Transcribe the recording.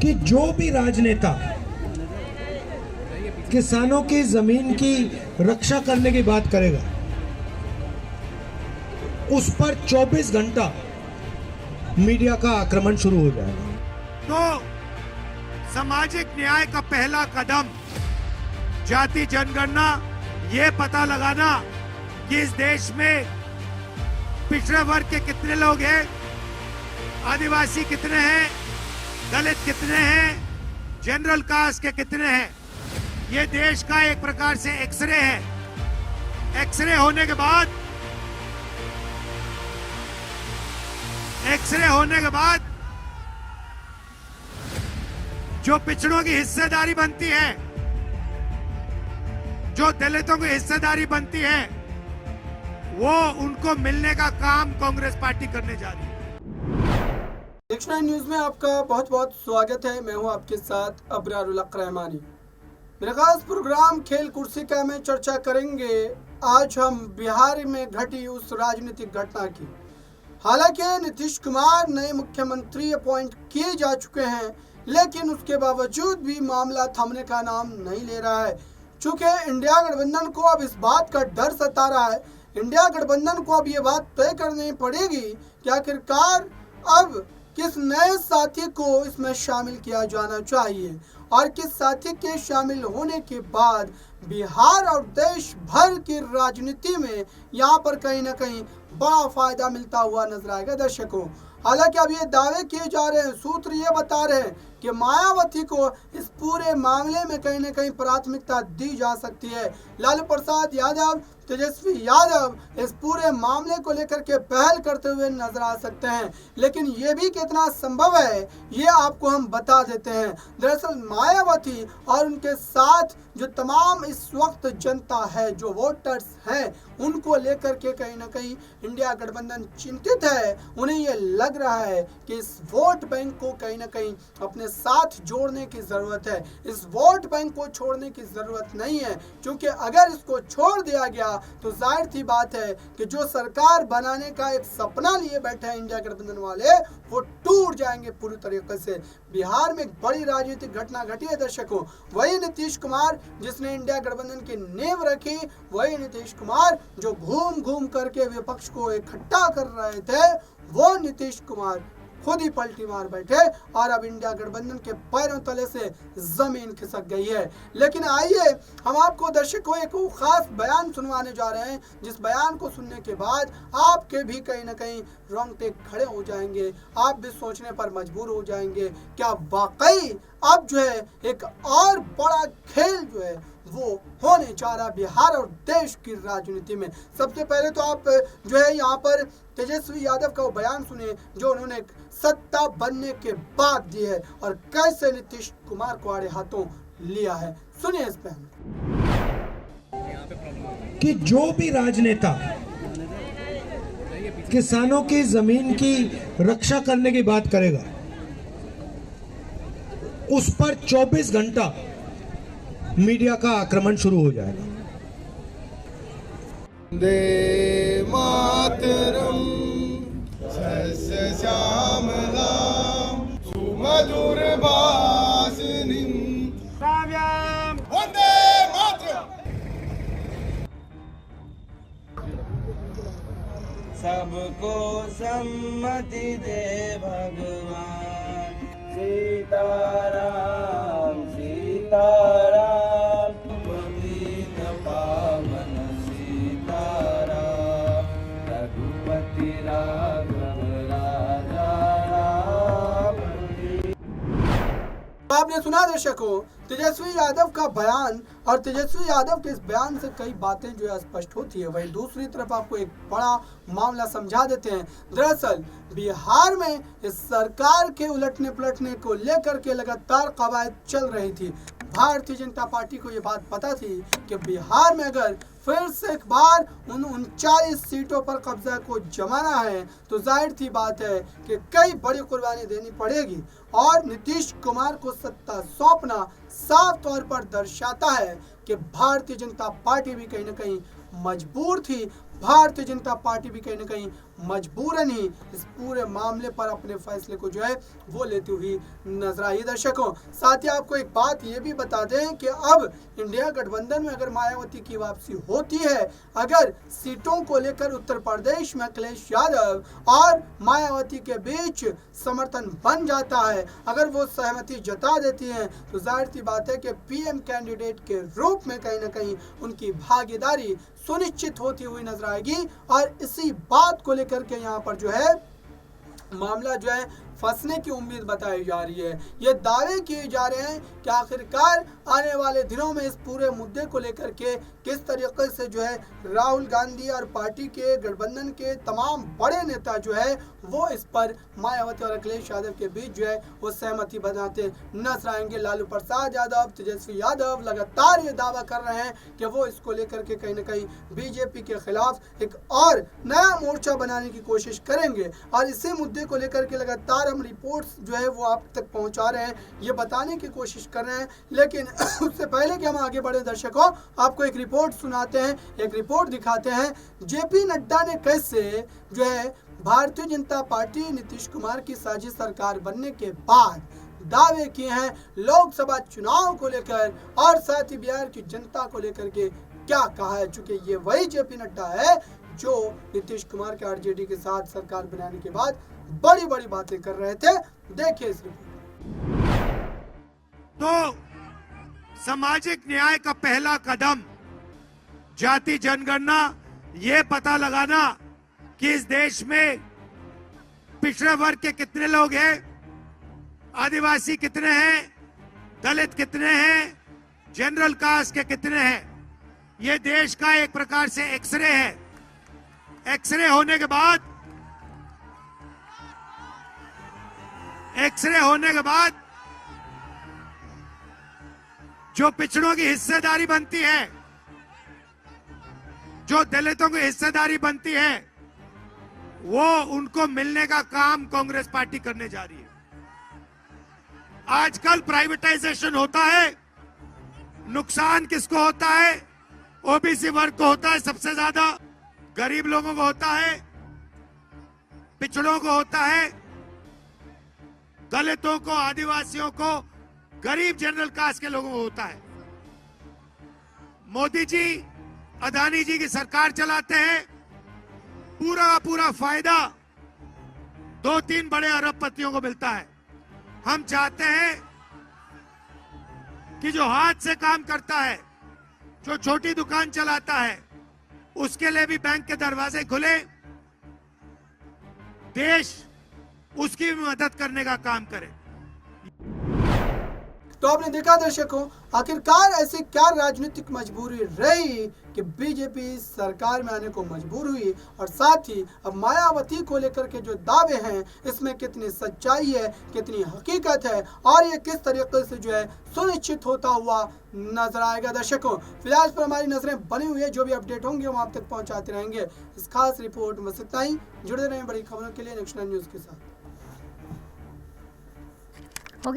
कि जो भी राजनेता किसानों की जमीन की रक्षा करने की बात करेगा उस पर 24 घंटा मीडिया का आक्रमण शुरू हो जाएगा। तो सामाजिक न्याय का पहला कदम जाति जनगणना, ये पता लगाना कि इस देश में पिछड़े वर्ग के कितने लोग हैं, आदिवासी कितने हैं, दलित कितने हैं, जनरल कास्ट के कितने हैं। ये देश का एक प्रकार से एक्सरे है। एक्सरे होने के बाद जो पिछड़ों की हिस्सेदारी बनती है, जो दलितों की हिस्सेदारी बनती है, वो उनको मिलने का काम कांग्रेस पार्टी करने जा रही है। नेक्स्ट 9 न्यूज में आपका बहुत बहुत स्वागत है। मैं हूं आपके साथ अब्रारुल हक रहमानी। मेरा खास प्रोग्राम खेल कुर्सी का में चर्चा करेंगे आज हम बिहार में घटी उस राजनीतिक घटना की। हालांकि नीतीश कुमार नए मुख्यमंत्री अपॉइंट किए जा चुके हैं, लेकिन उसके बावजूद भी मामला थमने का नाम नहीं ले रहा है। चूँकि इंडिया गठबंधन को अब इस बात का डर सता रहा है, इंडिया गठबंधन को अब ये बात तय करनी पड़ेगी कि आखिरकार अब किस नए साथी को इसमें शामिल किया जाना चाहिए और किस साथी के शामिल होने के बाद बिहार और देश भर की राजनीति में यहाँ पर कहीं ना कहीं बड़ा फायदा मिलता हुआ नजर आएगा दर्शकों। हालांकि अब ये दावे किए जा रहे हैं, सूत्र ये बता रहे हैं कि मायावती को इस पूरे मामले में कहीं ना कहीं प्राथमिकता दी जा सकती है। लालू प्रसाद यादव, तेजस्वी यादव इस पूरे मामले को लेकर के पहल करते हुए नजर आ सकते हैं, लेकिन ये भी कितना संभव है ये आपको हम बता देते हैं। दरअसल मायावती और उनके साथ जो तमाम इस वक्त जनता है, जो वोटर्स हैं, उनको लेकर के कहीं ना कहीं इंडिया गठबंधन चिंतित है। उन्हें ये लग रहा है कि इस वोट बैंक को कहीं ना कहीं अपने साथ जोड़ने की ज़रूरत है। इस वोट बैंक को छोड़ने की ज़रूरत नहीं है, क्योंकि अगर इसको छोड़ दिया गया तो जाहिर सी बात है कि जो सरकार बनाने का एक सपना लिए बैठे हैं इंडिया गठबंधन वाले, वो टूट जाएंगे पूरी तरीके से। बिहार में एक बड़ी राजनीतिक घटना घटी है दर्शकों। वही नीतीश कुमार जिसने इंडिया गठबंधन की नींव रखी, वही नीतीश कुमार जो घूम घूम करके विपक्ष को इकट्ठा कर रहे थे, वो नीतीश कुमार खुद ही पलटी मार बैठे और अब इंडिया गठबंधन के पैरों तले से जमीन खिसक गई है। लेकिन आइए हम आपको दर्शकों एक खास बयान सुनवाने जा रहे हैं, जिस बयान को सुनने के बाद आपके भी कहीं ना कहीं रोंगटे खड़े हो जाएंगे, आप भी सोचने पर मजबूर हो जाएंगे क्या वाकई अब जो है एक और बड़ा खेल जो है वो होने जा रहा बिहार और देश की राजनीति में। सबसे पहले तो आप जो है यहाँ पर तेजस्वी यादव का वो बयान सुनिए जो उन्होंने सत्ता बनने के बाद दी है और कैसे नीतीश कुमार को आड़े हाथों लिया है। सुनिए इस बयान कि जो भी राजनेता किसानों की जमीन की रक्षा करने की बात करेगा उस पर 24 घंटा मीडिया का आक्रमण शुरू हो जाएगा। वंदे मातरम सस्य श्यामलाम सुमधुर भाषिणीं काव्याम वंदे मातरम। सबको सम्मति दे भगवान सीताराम सीताराम पतित पावन सीताराम रघुपति राघव राजा राम। आपने सुना दर्शकों तेजस्वी यादव का बयान, और तेजस्वी यादव के इस बयान से कई बातें जो है स्पष्ट होती है। वहीं दूसरी तरफ आपको एक बड़ा मामला समझा देते हैं। दरअसल बिहार में इस सरकार के उलटने पलटने को लेकर के लगातार कवायद चल रही थी। भारतीय जनता पार्टी को ये बात पता थी कि बिहार में अगर फिर से एक बार उन 39 सीटों पर कब्जा को जमाना है तो जाहिर सी बात है कि कई बड़ी कुर्बानी देनी पड़ेगी, और नीतीश कुमार को सत्ता सौंपना साफ तौर पर दर्शाता है कि भारतीय जनता पार्टी भी कहीं ना कहीं मजबूर थी, भारतीय जनता पार्टी भी कहीं ना कहीं मजबूरन ही इस पूरे मामले पर अपने फैसले को जो है वो लेती हुई नजर आई। दर्शकों, साथ ही आपको एक बात ये भी बता दें कि अब इंडिया गठबंधन में अगर मायावती की वापसी होती है, अगर सीटों को लेकर उत्तर प्रदेश में अखिलेश यादव और मायावती के बीच समर्थन बन जाता है, अगर वो सहमति जता देती हैं, तो जाहिर सी बात है कि पीएम कैंडिडेट के रूप में कहीं ना कहीं उनकी भागीदारी सुनिश्चित होती हुई नजर आएगी। और इसी बात को लेकर के यहाँ पर जो है मामला जो है फंसने की उम्मीद बताई जा रही है। ये दावे किए जा रहे हैं कि आखिरकार आने वाले दिनों में इस पूरे मुद्दे को लेकर के किस तरीके से जो है राहुल गांधी और पार्टी के गठबंधन के तमाम बड़े नेता जो है वो इस पर मायावती और अखिलेश यादव के बीच जो है वो सहमति बनाते नजर आएंगे। लालू प्रसाद यादव, तेजस्वी यादव लगातार ये दावा कर रहे हैं कि वो इसको लेकर के कहीं ना कहीं बीजेपी के खिलाफ एक और नया मोर्चा बनाने की कोशिश करेंगे। और इसी मुद्दे को लेकर के लगातार हम रिपोर्ट्स जो है वो आप तक पहुंचा रहे हैं, ये बताने की कोशिश कर रहे हैं। लेकिन उससे पहले कि हम आगे बढ़े दर्शकों, आपको एक रिपोर्ट सुनाते हैं, एक रिपोर्ट दिखाते हैं। जेपी नड्डा ने कैसे जो है भारतीय जनता पार्टी नीतीश कुमार की साझी सरकार बनने के बाद दावे किए हैं लोकसभा चुनाव को लेकर, और साथ ही बिहार की जनता को लेकर के क्या कहा है। चूंकि ये वही जेपी नड्डा है जो नीतीश कुमार के आरजेडी के साथ सरकार बनाने के बाद बड़ी बड़ी बातें कर रहे थे। देखिए इस रिपोर्ट। तो सामाजिक न्याय का पहला कदम जाति जनगणना, ये पता लगाना कि इस देश में पिछड़े वर्ग के कितने लोग हैं, आदिवासी कितने हैं, दलित कितने हैं, जनरल कास्ट के कितने हैं। ये देश का एक प्रकार से एक्सरे है। एक्सरे होने के बाद जो पिछड़ों की हिस्सेदारी बनती है, जो दलितों की हिस्सेदारी बनती है, वो उनको मिलने का काम कांग्रेस पार्टी करने जा रही है। आजकल प्राइवेटाइजेशन होता है, नुकसान किसको होता है? ओबीसी वर्ग को होता है सबसे ज्यादा, गरीब लोगों को होता है, पिछड़ों को होता है, दलितों को, आदिवासियों को, गरीब जनरल कास्ट के लोगों को होता है। मोदी जी अदानी जी की सरकार चलाते हैं, पूरा फायदा 2-3 बड़े अरबपतियों को मिलता है। हम चाहते हैं कि जो हाथ से काम करता है, जो छोटी दुकान चलाता है, उसके लिए भी बैंक के दरवाजे खुले, देश उसकी भी मदद करने का काम करे। तो आपने देखा दर्शकों, आखिरकार ऐसी क्या राजनीतिक मजबूरी रही कि बीजेपी सरकार में आने को मजबूर हुई, और साथ ही अब मायावती को लेकर के जो दावे हैं इसमें कितनी सच्चाई है, कितनी हकीकत है, और ये किस तरीके से जो है सुनिश्चित होता हुआ नजर आएगा। दर्शकों, फिलहाल इस पर हमारी नजरें बनी हुई है, जो भी अपडेट होंगे हम आप तक पहुंचाते रहेंगे। इस खास रिपोर्ट में बस इतना ही। जुड़े रहें बड़ी खबरों के लिए नेक्स्ट 9 न्यूज़ के साथ।